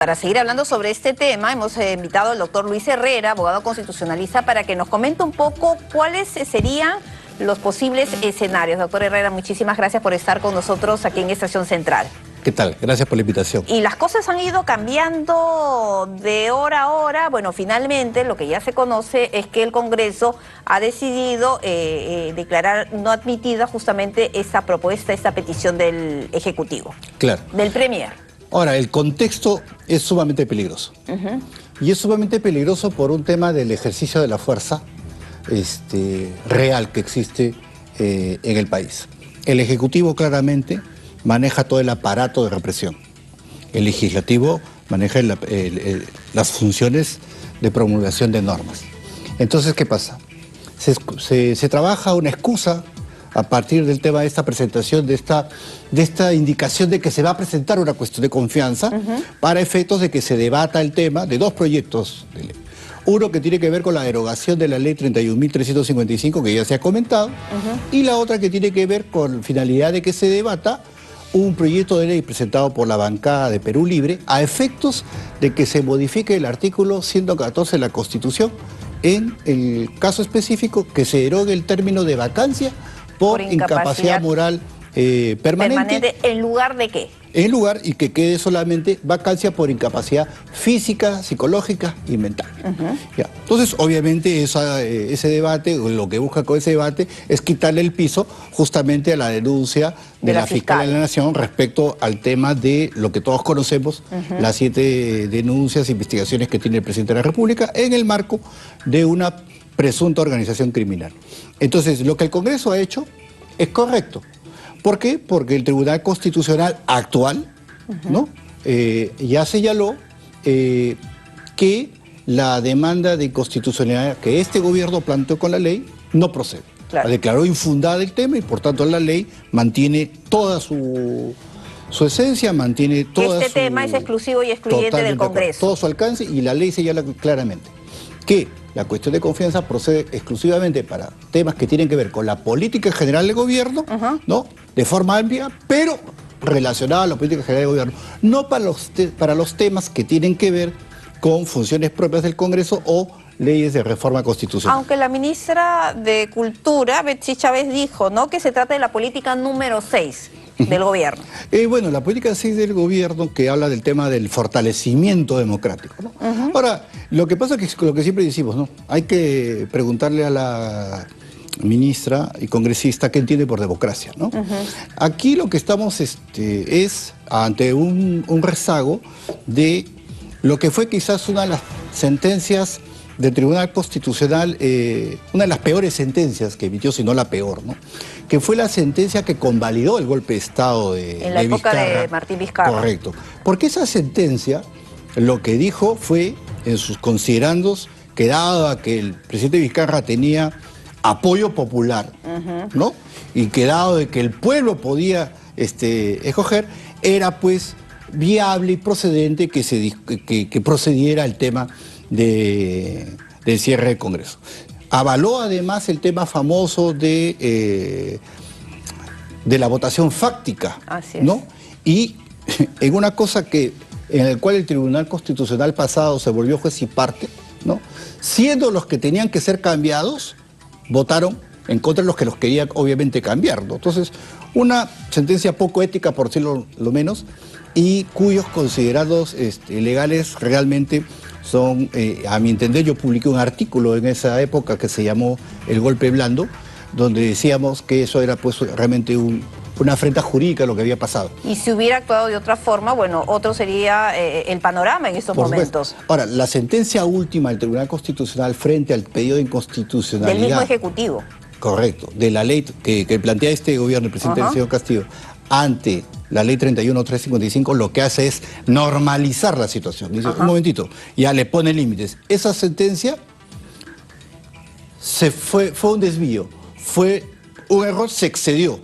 Para seguir hablando sobre este tema, hemos invitado al doctor Luis Herrera, abogado constitucionalista, para que nos comente un poco cuáles serían los posibles escenarios. Doctor Herrera, muchísimas gracias por estar con nosotros aquí en Estación Central. ¿Qué tal? Gracias por la invitación. Y las cosas han ido cambiando de hora a hora. Bueno, finalmente lo que ya se conoce es que el Congreso ha decidido declarar no admitida justamente esta propuesta, esta petición del Ejecutivo. Claro. Del Premier. Ahora, el contexto es sumamente peligroso. Y es sumamente peligroso por un tema del ejercicio de la fuerza real que existe en el país. El Ejecutivo claramente maneja todo el aparato de represión. El Legislativo maneja las funciones de promulgación de normas. Entonces, ¿qué pasa? Se trabaja una excusa a partir del tema de esta presentación, de esta indicación de que se va a presentar una cuestión de confianza para efectos de que se debata el tema de dos proyectos de ley. Uno que tiene que ver con la derogación de la ley 31.355, que ya se ha comentado, y la otra que tiene que ver con finalidad de que se debata un proyecto de ley presentado por la bancada de Perú Libre a efectos de que se modifique el artículo 114 de la Constitución en el caso específico que se derogue el término de vacancia por incapacidad moral permanente. ¿En lugar de qué? En lugar y que quede solamente vacancia por incapacidad física, psicológica y mental. Ya. Entonces, obviamente, ese debate, lo que busca con ese debate es quitarle el piso justamente a la denuncia de la fiscal de la Nación respecto al tema de lo que todos conocemos, las 7 denuncias, investigaciones que tiene el presidente de la República en el marco de una presunta organización criminal. Entonces, lo que el Congreso ha hecho es correcto. ¿Por qué? Porque el Tribunal Constitucional actual ya señaló que la demanda de inconstitucionalidad que este gobierno planteó con la ley no procede. Claro. Declaró infundada el tema y por tanto la ley mantiene toda su esencia, mantiene toda Este tema es exclusivo y excluyente del Congreso. Todo su alcance, y la ley señala claramente que la cuestión de confianza procede exclusivamente para temas que tienen que ver con la política general del gobierno, ¿no? De forma amplia, pero relacionada a la política general del gobierno, no para los temas que tienen que ver con funciones propias del Congreso o leyes de reforma constitucional. Aunque la ministra de Cultura, Betsy Chávez, dijo, ¿no?, que se trata de la política número 6 del gobierno. Bueno, la política 6 del gobierno que habla del tema del fortalecimiento democrático, ¿no? Ahora, lo que pasa es que lo que siempre decimos, ¿no? Hay que preguntarle a la ministra y congresista qué entiende por democracia, ¿no? Aquí lo que estamos es ante un rezago de lo que fue quizás una de las sentencias del Tribunal Constitucional, una de las peores sentencias que emitió, si no la peor, ¿no? Que fue la sentencia que convalidó el golpe de Estado en la época de Martín Vizcarra. Correcto. Porque esa sentencia lo que dijo fue, en sus considerandos, que dado a que el presidente Vizcarra tenía apoyo popular, ¿no? Y que dado de que el pueblo podía escoger, era pues viable y procedente que procediera el tema del cierre del Congreso. Avaló además el tema famoso de la votación fáctica, ¿no? Y en una cosa en la cual el Tribunal Constitucional pasado se volvió juez y parte, ¿no? Siendo los que tenían que ser cambiados, votaron en contra de los que los querían obviamente cambiar, ¿no? Entonces, una sentencia poco ética, por decirlo lo menos, y cuyos considerados legales realmente son, a mi entender, yo publiqué un artículo en esa época que se llamó El Golpe Blando, donde decíamos que eso era pues realmente una afrenta jurídica lo que había pasado. Y si hubiera actuado de otra forma, bueno, otro sería el panorama en estos momentos. Ahora, la sentencia última del Tribunal Constitucional frente al pedido de inconstitucionalidad... Del mismo Ejecutivo. Correcto, de la ley que plantea este gobierno, el presidente del señor Castillo, ante la ley 31.355, lo que hace es normalizar la situación. Dice, un momentito, ya le pone límites. Esa sentencia fue un desvío, fue un error, se excedió.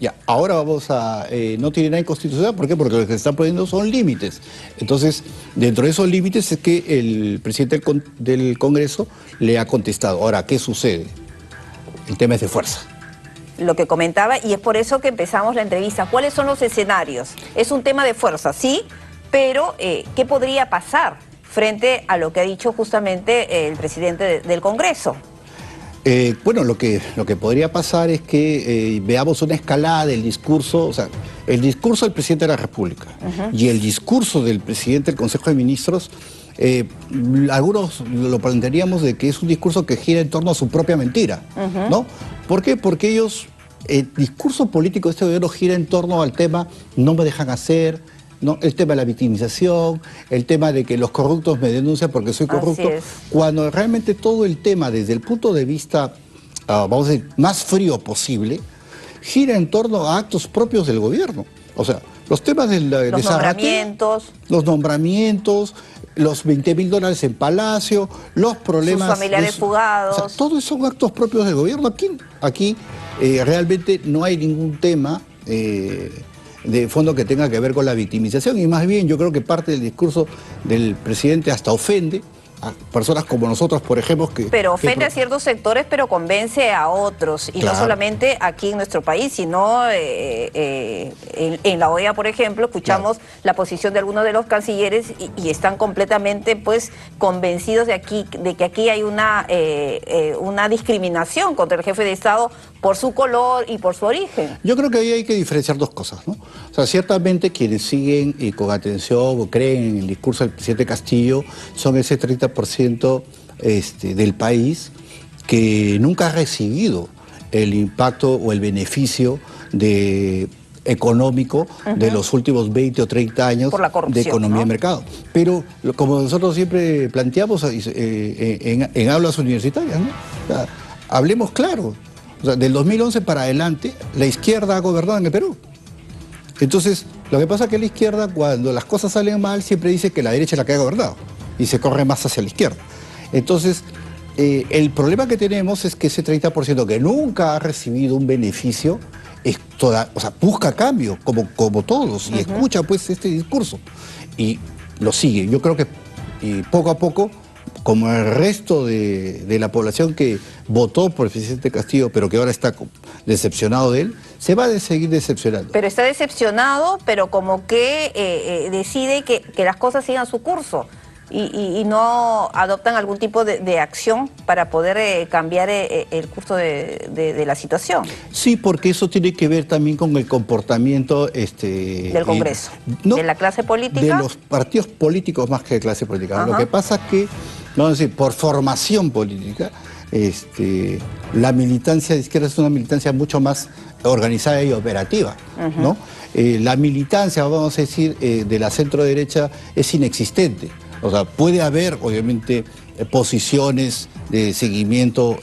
Ya, ahora vamos a... no tiene nada inconstitucional, ¿por qué? Porque lo que se están poniendo son límites. Entonces, dentro de esos límites es que el presidente del Congreso le ha contestado. Ahora, ¿qué sucede? El tema es de fuerza. Lo que comentaba, y es por eso que empezamos la entrevista. ¿Cuáles son los escenarios? Es un tema de fuerza, ¿sí? pero ¿qué podría pasar frente a lo que ha dicho justamente el presidente del Congreso? Bueno, lo que podría pasar es que veamos una escalada del discurso, o sea, el discurso del presidente de la República y el discurso del presidente del Consejo de Ministros, algunos lo plantearíamos de que es un discurso que gira en torno a su propia mentira, ¿no? ¿Por qué? Porque ellos, el discurso político de este gobierno gira en torno al tema no me dejan hacer, ¿no? El tema de la victimización, el tema de que los corruptos me denuncian porque soy corrupto, cuando realmente todo el tema desde el punto de vista, vamos a decir, más frío posible, gira en torno a actos propios del gobierno. O sea, los temas de los nombramientos, los $20.000 en Palacio, los problemas... Sus familiares fugados. O sea, todos son actos propios del gobierno. Aquí realmente no hay ningún tema de fondo que tenga que ver con la victimización, y más bien yo creo que parte del discurso del presidente hasta ofende a personas como nosotros, por ejemplo, pero ofende a ciertos sectores, pero convence a otros, y claro, no solamente aquí en nuestro país, sino en la OEA, por ejemplo, escuchamos la posición de algunos de los cancilleres y están completamente, pues, convencidos de que aquí hay una discriminación contra el jefe de Estado por su color y por su origen. Yo creo que ahí hay que diferenciar dos cosas, ¿no? O sea, ciertamente quienes siguen con atención o creen en el discurso del presidente Castillo son ese 30% del país que nunca ha recibido el impacto o el beneficio económico de los últimos 20 o 30 años de economía de mercado. Pero como nosotros siempre planteamos en aulas universitarias, ¿no? O sea, hablemos claro. O sea, del 2011 para adelante, la izquierda ha gobernado en el Perú. Entonces, lo que pasa es que la izquierda, cuando las cosas salen mal, siempre dice que la derecha es la que ha gobernado y se corre más hacia la izquierda. Entonces, el problema que tenemos es que ese 30% que nunca ha recibido un beneficio, o sea, busca cambio, como todos, y escucha pues este discurso, y lo sigue. Yo creo que poco a poco, como el resto de la población que votó por el presidente Castillo, pero que ahora está decepcionado de él, se va a seguir decepcionando. Pero está decepcionado, pero como que decide que las cosas sigan su curso y no adoptan algún tipo de acción para poder cambiar el curso de la situación. Sí, porque eso tiene que ver también con el comportamiento del Congreso, de la clase política. De los partidos políticos más que de clase política. Lo que pasa es que, vamos a decir, por formación política, la militancia de izquierda es una militancia mucho más organizada y operativa, ¿no? La militancia, vamos a decir, de la centro derecha es inexistente. O sea, puede haber, obviamente, posiciones de seguimiento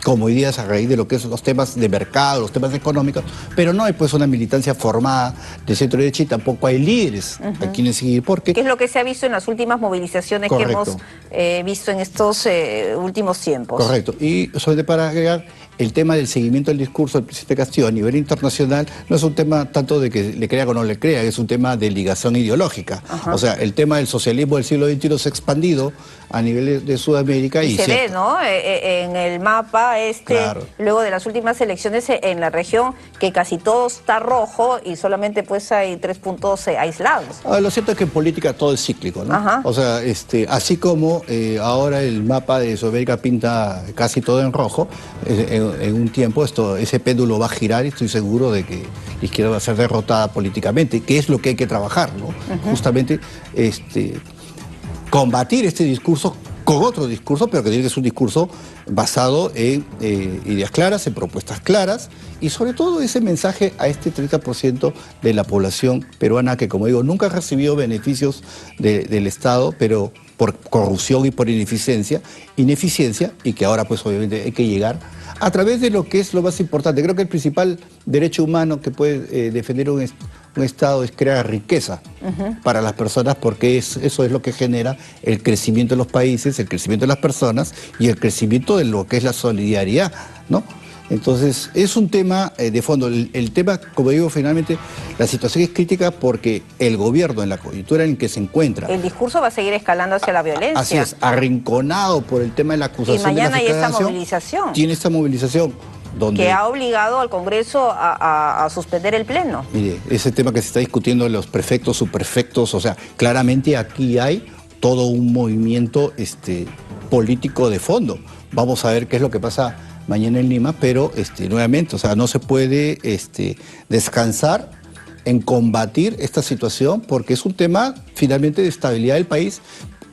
como ideas a raíz de lo que son los temas de mercado, los temas económicos, pero no hay pues una militancia formada de centro derecha y tampoco hay líderes a quienes seguir. Porque ¿qué es lo que se ha visto en las últimas movilizaciones que hemos visto en estos últimos tiempos? Correcto. Y sobre para agregar, el tema del seguimiento del discurso del presidente Castillo a nivel internacional no es un tema tanto de que le crea o no le crea, es un tema de ligación ideológica. O sea, el tema del socialismo del siglo XXI se ha expandido a nivel de Sudamérica. Y se ve, ¿no? En el mapa luego de las últimas elecciones en la región, que casi todo está rojo y solamente pues hay 3 puntos aislados. Lo cierto es que en política todo es cíclico, ¿no? O sea, así como ahora el mapa de Sudamérica pinta casi todo en rojo, en un tiempo ese péndulo va a girar y estoy seguro de que la izquierda va a ser derrotada políticamente, que es lo que hay que trabajar, ¿no? Justamente combatir este discurso con otro discurso, pero que tiene que ser un discurso basado en ideas claras, en propuestas claras, y sobre todo ese mensaje a este 30% de la población peruana que, como digo, nunca ha recibido beneficios del Estado, pero por corrupción y por ineficiencia, y que ahora pues obviamente hay que llegar a través de lo que es lo más importante. Creo que el principal derecho humano que puede defender un Estado es crear riqueza para las personas, porque eso es lo que genera el crecimiento de los países, el crecimiento de las personas y el crecimiento de lo que es la solidaridad, ¿no? Entonces, es un tema de fondo. El tema, como digo, finalmente, la situación es crítica porque el gobierno, en la coyuntura en que se encuentra... El discurso va a seguir escalando hacia la violencia. Así es, arrinconado por el tema de la acusación. Y mañana hay esta movilización. Tiene esta movilización donde... Que ha obligado al Congreso a suspender el Pleno. Mire, ese tema que se está discutiendo de los prefectos, subprefectos, o sea, claramente aquí hay todo un movimiento político de fondo. Vamos a ver qué es lo que pasa mañana en Lima, pero nuevamente, o sea, no se puede descansar en combatir esta situación porque es un tema finalmente de estabilidad del país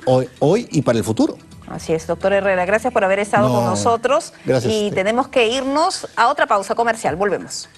hoy y para el futuro. Así es, doctor Herrera, gracias por haber estado con nosotros. Gracias. Y tenemos que irnos a otra pausa comercial. Volvemos.